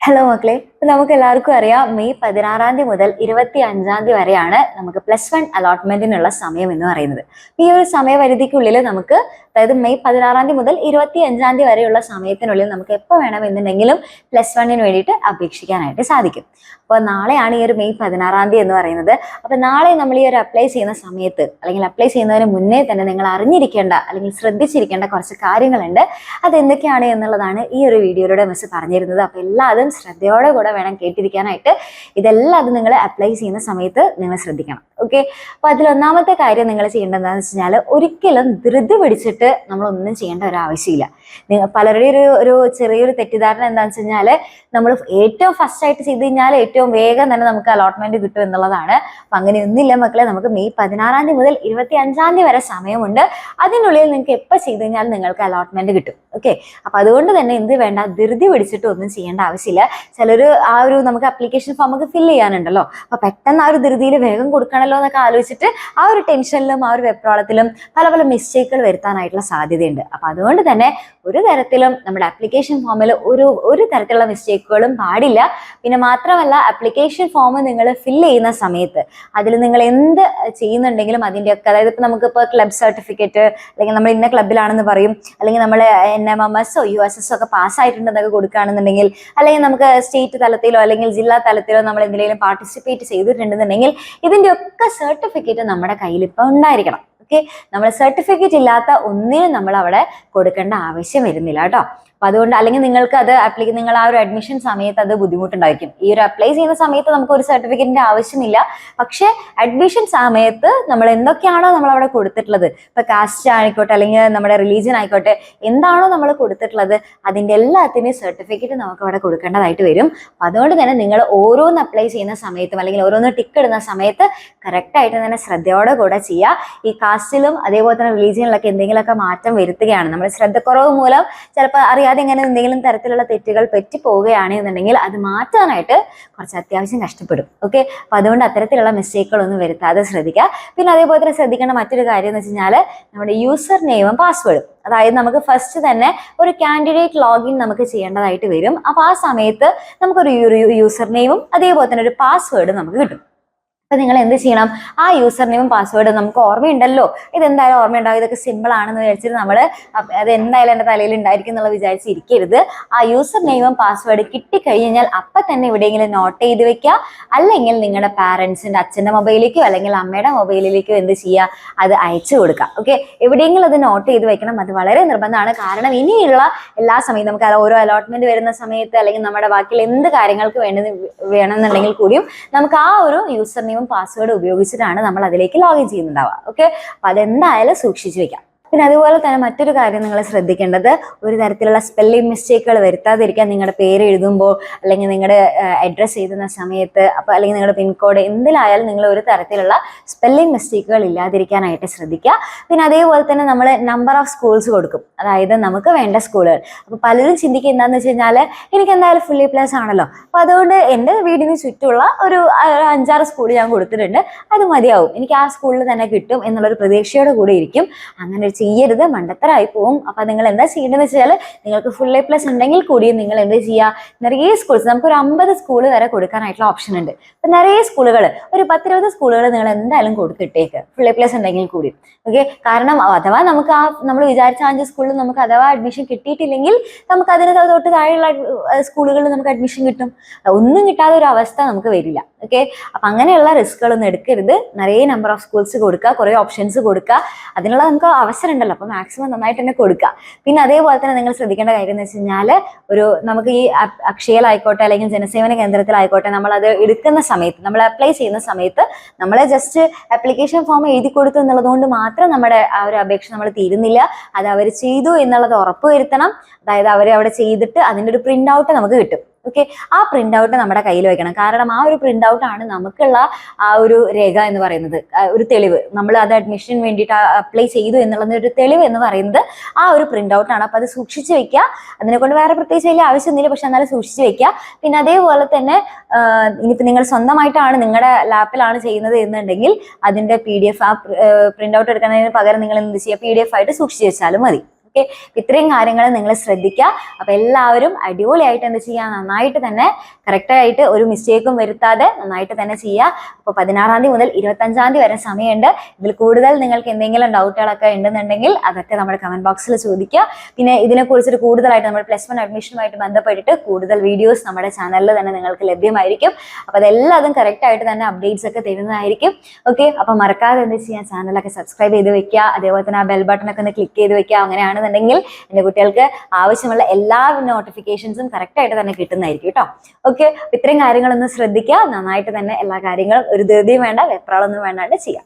Hello മക്കളെ, നമുക്ക് എല്ലാവർക്കും അറിയാം മെയ് 16 മുതൽ 25 വരെയാണ് നമുക്ക് +1 അലോട്ട്മെന്റിനുള്ള സമയം എന്ന് പറയുന്നത്. ഈ ഒരു സമയപരിധിക്കുള്ളിൽ നമുക്ക്, അതായത് മെയ് 16 മുതൽ 25 വരെയുള്ള സമയത്തിനുള്ളിൽ നമുക്ക് എപ്പോൾ വേണമെന്നുണ്ടെങ്കിലും +1 വേണ്ടിയിട്ട് അപേക്ഷിക്കാനായിട്ട് സാധിക്കും. അപ്പോൾ നാളെയാണ് ഈ ഒരു മെയ് 16 എന്ന് പറയുന്നത്. അപ്പോൾ നാളെ നമ്മൾ ഈ ഒരു അപ്ലൈ ചെയ്യുന്ന സമയത്ത്, അല്ലെങ്കിൽ അപ്ലൈ ചെയ്യുന്നതിന് മുന്നേ തന്നെ നിങ്ങൾ അറിഞ്ഞിരിക്കേണ്ട അല്ലെങ്കിൽ ശ്രദ്ധിച്ചിരിക്കേണ്ട കുറച്ച് കാര്യങ്ങളുണ്ട്. അതെന്തൊക്കെയാണ് എന്നുള്ളതാണ് ഈ ഒരു വീഡിയോയിലൂടെ മിസ് പറഞ്ഞിരുന്നത്. അപ്പോൾ എല്ലാതും ശ്രദ്ധയോടെ കൂടെ വേണം കേട്ടിരിക്കാനായിട്ട്. ഇതെല്ലാം നിങ്ങൾ അപ്ലൈ ചെയ്യുന്ന സമയത്ത് നിങ്ങൾ ശ്രദ്ധിക്കണം. ഓക്കെ, അപ്പോൾ അതിലൊന്നാമത്തെ കാര്യം നിങ്ങൾ ചെയ്യേണ്ടത് എന്താണെന്ന് വെച്ച് കഴിഞ്ഞാൽ, ഒരിക്കലും ധൃതി പിടിച്ചിട്ട് നമ്മളൊന്നും ചെയ്യേണ്ട ഒരു ആവശ്യമില്ല. പലരുടെയും ഒരു ചെറിയൊരു തെറ്റിദ്ധാരണ എന്താണെന്ന് വെച്ച് കഴിഞ്ഞാൽ, നമ്മൾ ഏറ്റവും ഫസ്റ്റ് ആയിട്ട് ചെയ്ത് കഴിഞ്ഞാൽ ഏറ്റവും വേഗം തന്നെ നമുക്ക് അലോട്ട്മെന്റ് കിട്ടും എന്നുള്ളതാണ്. അപ്പം അങ്ങനെയൊന്നുമില്ല മക്കളെ. നമുക്ക് മെയ് 16 മുതൽ 25 വരെ സമയമുണ്ട്. അതിനുള്ളിൽ നിങ്ങൾക്ക് എപ്പോൾ ചെയ്ത് കഴിഞ്ഞാൽ നിങ്ങൾക്ക് അലോട്ട്മെന്റ് കിട്ടും. ഓക്കെ, അപ്പം അതുകൊണ്ട് തന്നെ എന്ത് വേണ്ട, ധൃതി പിടിച്ചിട്ട് ഒന്നും ചെയ്യേണ്ട ആവശ്യമില്ല. ചിലർ നമുക്ക് അപ്ലിക്കേഷൻ ഫോം ഒക്കെ ഫില്ല് ചെയ്യാനുണ്ടല്ലോ, അപ്പൊ പെട്ടെന്ന് ആ ഒരു ധൃതിയിൽ വേഗം കൊടുക്കണല്ലോ എന്നൊക്കെ ആലോചിച്ചിട്ട് ആ ഒരു ടെൻഷനിലും ആ ഒരു വെപ്രാളത്തിലും പല പല മിസ്റ്റേക്കുകൾ വരുത്താനായിട്ടുള്ള സാധ്യതയുണ്ട്. അപ്പൊ അതുകൊണ്ട് തന്നെ ഒരു തരത്തിലും നമ്മുടെ ആപ്ലിക്കേഷൻ ഫോമിൽ ഒരു തരത്തിലുള്ള മിസ്റ്റേക്കുകളും പാടില്ല. പിന്നെ മാത്രമല്ല, ആപ്ലിക്കേഷൻ ഫോം നിങ്ങൾ ഫില്ല് ചെയ്യുന്ന സമയത്ത് അതിൽ നിങ്ങൾ എന്ത് ചെയ്യുന്നുണ്ടെങ്കിലും അതിൻ്റെയൊക്കെ, അതായത് ഇപ്പം നമുക്കിപ്പോൾ ക്ലബ് സർട്ടിഫിക്കറ്റ്, അല്ലെങ്കിൽ നമ്മൾ ഇന്ന ക്ലബിലാണെന്ന് പറയും, അല്ലെങ്കിൽ നമ്മൾ NMMS USS ഒക്കെ പാസ്സായിട്ടുണ്ടെന്നൊക്കെ കൊടുക്കുകയാണെന്നുണ്ടെങ്കിൽ, അല്ലെങ്കിൽ നമുക്ക് സ്റ്റേറ്റ് തലത്തിലോ അല്ലെങ്കിൽ ജില്ലാ തലത്തിലോ നമ്മൾ എന്തെങ്കിലും പാർട്ടിസിപ്പേറ്റ് ചെയ്തിട്ടുണ്ടെന്നുണ്ടെങ്കിൽ ഇതിൻ്റെയൊക്കെ സർട്ടിഫിക്കറ്റ് നമ്മുടെ കയ്യിൽ ഇപ്പോൾ ഉണ്ടായിരിക്കണം. ഓക്കെ, നമ്മൾ സർട്ടിഫിക്കറ്റ് ഇല്ലാത്ത ഒന്നിനും നമ്മൾ അവിടെ കൊടുക്കേണ്ട ആവശ്യം വരുന്നില്ല കേട്ടോ. അപ്പൊ അതുകൊണ്ട്, അല്ലെങ്കിൽ നിങ്ങൾക്ക് അത് നിങ്ങൾ ആ ഒരു അഡ്മിഷൻ സമയത്ത് അത് ബുദ്ധിമുട്ടുണ്ടായിരിക്കും. ഈ ഒരു അപ്ലൈ ചെയ്യുന്ന സമയത്ത് നമുക്ക് ഒരു സർട്ടിഫിക്കറ്റിന്റെ ആവശ്യമില്ല. പക്ഷെ അഡ്മിഷൻ സമയത്ത് നമ്മൾ എന്തൊക്കെയാണോ നമ്മൾ അവിടെ കൊടുത്തിട്ടുള്ളത്, ഇപ്പൊ കാസ്റ്റ് ആയിക്കോട്ടെ അല്ലെങ്കിൽ നമ്മുടെ റിലീജിയൻ ആയിക്കോട്ടെ, എന്താണോ നമ്മൾ കൊടുത്തിട്ടുള്ളത് അതിന്റെ എല്ലാത്തിനും സർട്ടിഫിക്കറ്റ് നമുക്ക് അവിടെ കൊടുക്കേണ്ടതായിട്ട് വരും. അതുകൊണ്ട് തന്നെ നിങ്ങൾ ഓരോന്ന് അപ്ലൈ ചെയ്യുന്ന സമയത്തും അല്ലെങ്കിൽ ഓരോന്ന് ടിക്ക് ഇടുന്ന സമയത്ത് കറക്റ്റായിട്ട് തന്നെ ശ്രദ്ധയോടെ കൂടെ ചെയ്യുക. ഈ കാസ്റ്റിലും അതേപോലെ തന്നെ റിലീജിയനിലൊക്കെ എന്തെങ്കിലുമൊക്കെ മാറ്റം വരുത്തുകയാണ്, നമ്മൾ ശ്രദ്ധക്കുറവ് മൂലം ചിലപ്പോൾ അറിയാതെ ഇങ്ങനെ എന്തെങ്കിലും തരത്തിലുള്ള തെറ്റുകൾ പറ്റിപ്പോവുകയാണെന്നുണ്ടെങ്കിൽ അത് മാറ്റാനായിട്ട് കുറച്ച് അത്യാവശ്യം കഷ്ടപ്പെടും. ഓക്കെ, അപ്പൊ അതുകൊണ്ട് അത്തരത്തിലുള്ള മിസ്റ്റേക്കുകളൊന്നും വരുത്താതെ ശ്രദ്ധിക്കുക. പിന്നെ അതേപോലെ തന്നെ ശ്രദ്ധിക്കേണ്ട മറ്റൊരു കാര്യം എന്ന് വെച്ച് കഴിഞ്ഞാൽ, നമ്മുടെ യൂസർ നെയിമും പാസ്വേഡും, അതായത് നമുക്ക് ഫസ്റ്റ് തന്നെ ഒരു കാൻഡിഡേറ്റ് ലോഗിൻ നമുക്ക് ചെയ്യേണ്ടതായിട്ട് വരും. അപ്പൊ ആ സമയത്ത് നമുക്കൊരു യൂസർ നെയിമും അതേപോലെ തന്നെ ഒരു പാസ്വേഡും നമുക്ക് കിട്ടും. അപ്പൊ നിങ്ങൾ എന്ത് ചെയ്യണം, ആ യൂസർ നെയിമും പാസ്വേഡും നമുക്ക് ഓർമ്മയുണ്ടല്ലോ, ഇതെന്തായാലും ഓർമ്മയുണ്ടാവും, ഇതൊക്കെ സിമ്പിൾ ആണെന്ന് വിചാരിച്ചിട്ട് നമ്മൾ അത് എന്തായാലും എൻ്റെ തലയിൽ ഉണ്ടായിരിക്കും എന്നുള്ള വിചാരിച്ചിരിക്കരുത്. ആ യൂസർ നെയിമും പാസ്വേഡ് കിട്ടിക്കഴിഞ്ഞാൽ അപ്പം തന്നെ എവിടെയെങ്കിലും നോട്ട് ചെയ്ത് വെക്കുക, അല്ലെങ്കിൽ നിങ്ങളുടെ പാരൻസിൻ്റെ അച്ഛൻ്റെ മൊബൈലിലേക്കോ അല്ലെങ്കിൽ അമ്മയുടെ മൊബൈലിലേക്കോ എന്ത് ചെയ്യുക, അത് അയച്ചു കൊടുക്കുക. ഓക്കെ, എവിടെയെങ്കിലും അത് നോട്ട് ചെയ്ത് വെക്കണം. അത് വളരെ നിർബന്ധമാണ്. കാരണം ഇനിയുള്ള എല്ലാ സമയത്തും നമുക്ക് ഓരോ അലോട്ട്മെന്റ് വരുന്ന സമയത്ത് അല്ലെങ്കിൽ നമ്മുടെ ബാക്കിയുള്ള എന്ത് കാര്യങ്ങൾക്ക് വേണമെന്നുണ്ടെങ്കിൽ കൂടിയും നമുക്ക് ആ ഒരു യൂസർ നെയിം പാസ്വേഡ് ഉപയോഗിച്ചിട്ടാണ് നമ്മൾ അതിലേക്ക് ലോഗിൻ ചെയ്യുന്നുണ്ടാവുക. ഓക്കെ, അപ്പൊ അതെന്തായാലും സൂക്ഷിച്ചു വെക്കാം. പിന്നെ അതുപോലെ തന്നെ മറ്റൊരു കാര്യം നിങ്ങൾ ശ്രദ്ധിക്കേണ്ടത്, ഒരു തരത്തിലുള്ള സ്പെല്ലിംഗ് മിസ്റ്റേക്കുകൾ വരുത്താതിരിക്കാൻ. നിങ്ങളുടെ പേര് എഴുതുമ്പോൾ അല്ലെങ്കിൽ നിങ്ങളുടെ അഡ്രസ്സ് എഴുതുന്ന സമയത്ത്, അപ്പോൾ അല്ലെങ്കിൽ നിങ്ങളുടെ പിൻകോഡ് എന്തിലായാലും നിങ്ങൾ ഒരു തരത്തിലുള്ള സ്പെല്ലിംഗ് മിസ്റ്റേക്കുകൾ ഇല്ലാതിരിക്കാനായിട്ട് ശ്രദ്ധിക്കുക. പിന്നെ അതേപോലെ തന്നെ നമ്മൾ നമ്പർ ഓഫ് സ്കൂൾസ് കൊടുക്കും, അതായത് നമുക്ക് വേണ്ട സ്കൂളുകൾ. അപ്പോൾ പലരും ചിന്തിക്കുക എന്താണെന്ന് വെച്ച് കഴിഞ്ഞാൽ, എനിക്ക് എന്തായാലും ഫുള്ളി പ്ലസ് ആണല്ലോ, അപ്പോൾ അതുകൊണ്ട് എൻ്റെ വീടിന് ചുറ്റുമുള്ള ഒരു 5-6 സ്കൂൾ ഞാൻ കൊടുത്തിട്ടുണ്ട്, അത് മതിയാവും, എനിക്ക് ആ സ്കൂളിൽ തന്നെ കിട്ടും എന്നുള്ളൊരു പ്രതീക്ഷയോട് കൂടി ഇരിക്കും. അങ്ങനെ ചെയ്യരുത്, മണ്ടത്തരായി പോവും. അപ്പൊ നിങ്ങൾ എന്താ ചെയ്യേണ്ടതെന്ന് വെച്ചാൽ, നിങ്ങൾക്ക് ഫുൾ A+ ഉണ്ടെങ്കിൽ കൂടിയും നിങ്ങൾ എന്ത് ചെയ്യുക, നിറയെ സ്കൂൾസ്, നമുക്കൊരു 50 സ്കൂൾ വരെ കൊടുക്കാനായിട്ടുള്ള ഓപ്ഷൻ ഉണ്ട്. അപ്പൊ നിറയെ സ്കൂളുകൾ, ഒരു 10-20 സ്കൂളുകൾ നിങ്ങൾ എന്തായാലും കൊടുത്തിട്ടേക്ക്, ഫുൾ A+ ഉണ്ടെങ്കിൽ കൂടി. ഓക്കെ, കാരണം അഥവാ നമുക്ക് നമ്മൾ വിചാരിച്ച 5 സ്കൂളിൽ നമുക്ക് അഥവാ അഡ്മിഷൻ കിട്ടിയിട്ടില്ലെങ്കിൽ നമുക്ക് അതിന് തൊട്ട് താഴെയുള്ള സ്കൂളുകളിൽ നമുക്ക് അഡ്മിഷൻ കിട്ടും. ഒന്നും കിട്ടാതെ ഒരു അവസ്ഥ നമുക്ക് വരില്ല. ഓക്കെ, അപ്പൊ അങ്ങനെയുള്ള റിസ്കുകളൊന്നും എടുക്കരുത്. നിറയെ നമ്പർ ഓഫ് സ്കൂൾസ് കൊടുക്കുക, കുറെ ഓപ്ഷൻസ് കൊടുക്കുക, അതിനുള്ള നമുക്ക് അവസരം ഉണ്ടല്ലോ, അപ്പൊ മാക്സിമം നന്നായിട്ട് തന്നെ കൊടുക്കുക. പിന്നെ അതേപോലെ തന്നെ നിങ്ങൾ ശ്രദ്ധിക്കേണ്ട കാര്യം എന്ന് വെച്ച് കഴിഞ്ഞാൽ, നമുക്ക് ഈ അക്ഷയയിലായിക്കോട്ടെ അല്ലെങ്കിൽ ജനസേവന കേന്ദ്രത്തിലായിക്കോട്ടെ, നമ്മൾ അത് എടുക്കുന്ന സമയത്ത്, നമ്മൾ അപ്ലൈ ചെയ്യുന്ന സമയത്ത് നമ്മൾ ജസ്റ്റ് ആപ്ലിക്കേഷൻ ഫോം എഴുതി കൊടുത്തു എന്നുള്ളതുകൊണ്ട് മാത്രം നമ്മുടെ ആ ഒരു അപേക്ഷ നമ്മൾ തീരുന്നില്ല. അത് അവർ ചെയ്തു എന്നുള്ളത് ഉറപ്പുവരുത്തണം. അതായത് അവർ അവിടെ ചെയ്തിട്ട് അതിൻ്റെ ഒരു പ്രിന്റ് ഔട്ട് നമുക്ക് കിട്ടും. ഓക്കെ, ആ പ്രിന്റ് ഔട്ട് നമ്മുടെ കയ്യിൽ വെക്കണം. കാരണം ആ ഒരു പ്രിന്റ് ഔട്ട് ആണ് നമുക്കുള്ള ആ ഒരു രേഖ എന്ന് പറയുന്നത്, ഒരു തെളിവ്. നമ്മൾ അത് അഡ്മിഷന് വേണ്ടിയിട്ട് അപ്ലൈ ചെയ്തു എന്നുള്ളത് ഒരു തെളിവ് എന്ന് പറയുന്നത് ആ ഒരു പ്രിന്റ് ഔട്ട് ആണ്. അപ്പൊ അത് സൂക്ഷിച്ചു വെക്കുക. അതിനെ കൊണ്ട് വേറെ പ്രത്യേകിച്ച് വലിയ ആവശ്യമൊന്നുമില്ല, പക്ഷെ എന്നാലും സൂക്ഷിച്ചു വെക്കുക. പിന്നെ അതേപോലെ തന്നെ ഇനിയിപ്പോൾ നിങ്ങൾ സ്വന്തമായിട്ടാണ് നിങ്ങളുടെ ലാപ്പിലാണ് ചെയ്യുന്നത് എന്നുണ്ടെങ്കിൽ അതിന്റെ PDF, ആ പ്രിന്റ് ഔട്ട് എടുക്കുന്നതിന് പകരം നിങ്ങൾ എന്ത് ചെയ്യുക, PDF ആയിട്ട് സൂക്ഷിച്ചു വെച്ചാലും മതി. ഓക്കെ, ഇത്രയും കാര്യങ്ങൾ നിങ്ങൾ ശ്രദ്ധിക്കുക. അപ്പൊ എല്ലാവരും അടിപൊളിയായിട്ട് എന്ത് ചെയ്യുക, നന്നായിട്ട് തന്നെ കറക്റ്റായിട്ട് ഒരു മിസ്റ്റേക്കും വരുത്താതെ നന്നായിട്ട് തന്നെ ചെയ്യുക. അപ്പോൾ 16 മുതൽ 25 വരെ സമയമുണ്ട്. ഇതിൽ കൂടുതൽ നിങ്ങൾക്ക് എന്തെങ്കിലും ഡൗട്ടുകളൊക്കെ ഉണ്ടെന്നുണ്ടെങ്കിൽ അതൊക്കെ നമ്മുടെ കമന്റ് ബോക്സിൽ ചോദിക്കുക. പിന്നെ ഇതിനെക്കുറിച്ചിട്ട് കൂടുതലായിട്ട് നമ്മൾ +1 അഡ്മിഷനുമായിട്ട് ബന്ധപ്പെട്ടിട്ട് കൂടുതൽ വീഡിയോസ് നമ്മുടെ ചാനലിൽ തന്നെ നിങ്ങൾക്ക് ലഭ്യമായിരിക്കും. അപ്പോൾ അതെല്ലാതും കറക്റ്റ് ആയിട്ട് തന്നെ അപ്ഡേറ്റ്സ് ഒക്കെ തരുന്നതായിരിക്കും. ഓക്കെ, അപ്പോൾ മറക്കാതെ എന്ത് ചെയ്യാൻ, ചാനലൊക്കെ സബ്സ്ക്രൈബ് ചെയ്ത് വെക്കുക. അതേപോലെ തന്നെ ആ ബെൽ ബട്ടണൊക്കെ ഒന്ന് ക്ലിക്ക് ചെയ്ത് വെക്കുക. അങ്ങനെയാണെന്നുണ്ടെങ്കിൽ എൻ്റെ കുട്ടികൾക്ക് ആവശ്യമുള്ള എല്ലാ നോട്ടിഫിക്കേഷൻസും കറക്റ്റ് ആയിട്ട് തന്നെ കിട്ടുന്നതായിരിക്കും കേട്ടോ. ഓക്കെ, ഇത്രയും കാര്യങ്ങളൊന്ന് ശ്രദ്ധിക്കുക. നന്നായിട്ട് തന്നെ എല്ലാ കാര്യങ്ങളും ഒരു ധൃതിയും വേണ്ട, വെപ്രാളൊന്നും വേണ്ടാണ്ട് ചെയ്യാം.